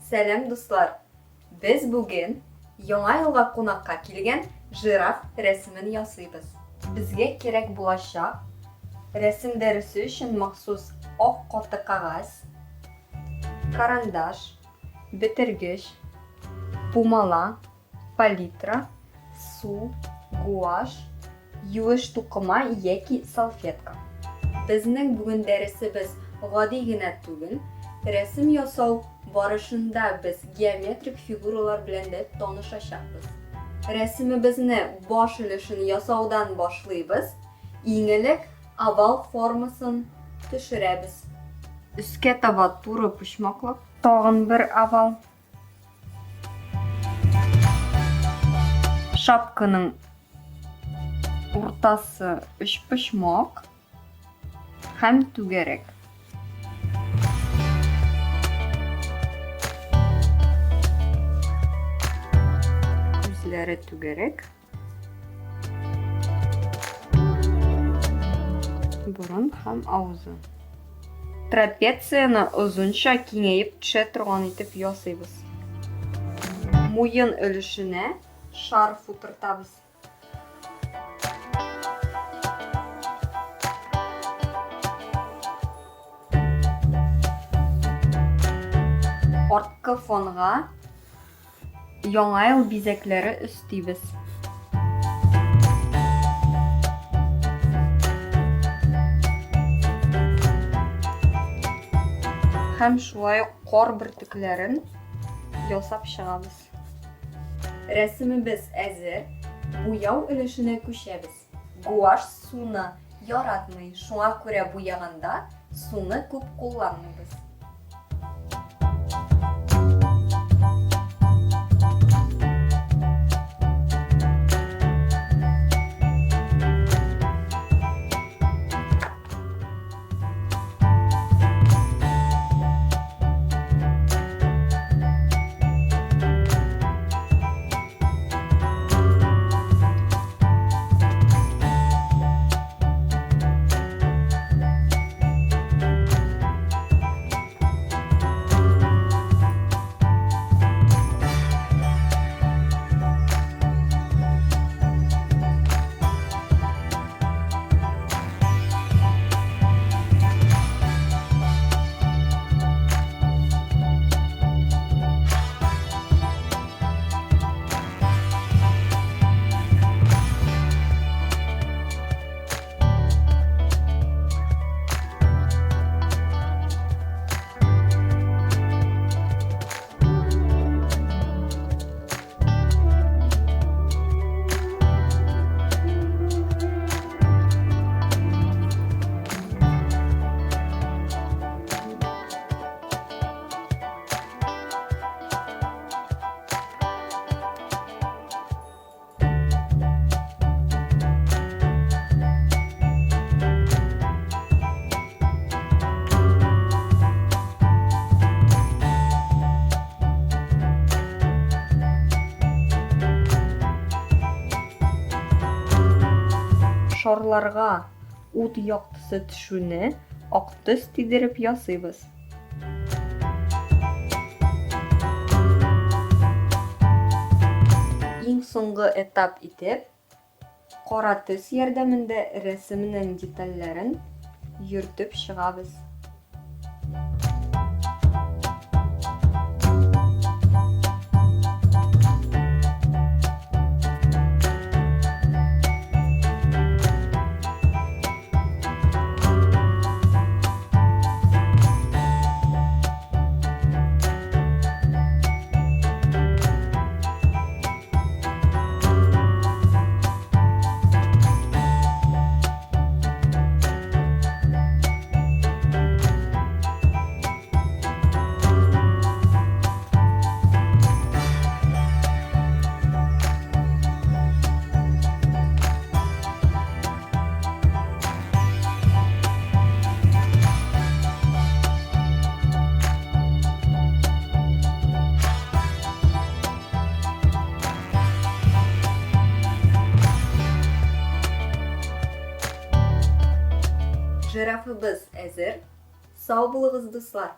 Сәлам дуслар. Без бүген яңа елга кунакка килгән Жираф рәсемен ясыйбыз. Безгә кирәк булачак рәсем дәресе өчен махсус ак каты кагаз, карандаш, бетергеч, пумала, палитра, су, гуаш, юеш тукыма яки салфетка. Безнең бүген дәресебез гади генә түгел. Рәсем ясау барышында без геометрик фигуралар белән дә танышачакбыз. Рәсемебезне баш өлешен ясаудан башлыйбыз. Иң элек овал формасын төшерәбез. Өскә таба туры почмаклап, тагын бер овал. Шапканың уртасы өч почмак һәм түгәрәк. Үзләре түгәрәк. Борын һәм авызы. Трапецияны озынча киңәеп төшә торган итеп ясыйбыз. Муен өлешенә шарф утыртабыз. Арткы фонга яңа ел бизәкләре өстибез. Һәм шулай кар бөртекләрен ясап чыгабыз. Рәсемебез әзер. Буяу өлешенә күчәбез. Гуаш суны яратмый, шуңа күрә буяганда суны күп кулланмыйбыз. Шарларга ут яктысы төшүне ак төс тидереп ясыйбыз. Иң соңгы этап итеп, кара төс ярдәмендә рәсемнең детальләрен йөртеп чыгабыз. Жирафыбыз әзер. Сау булыгыз, дуслар!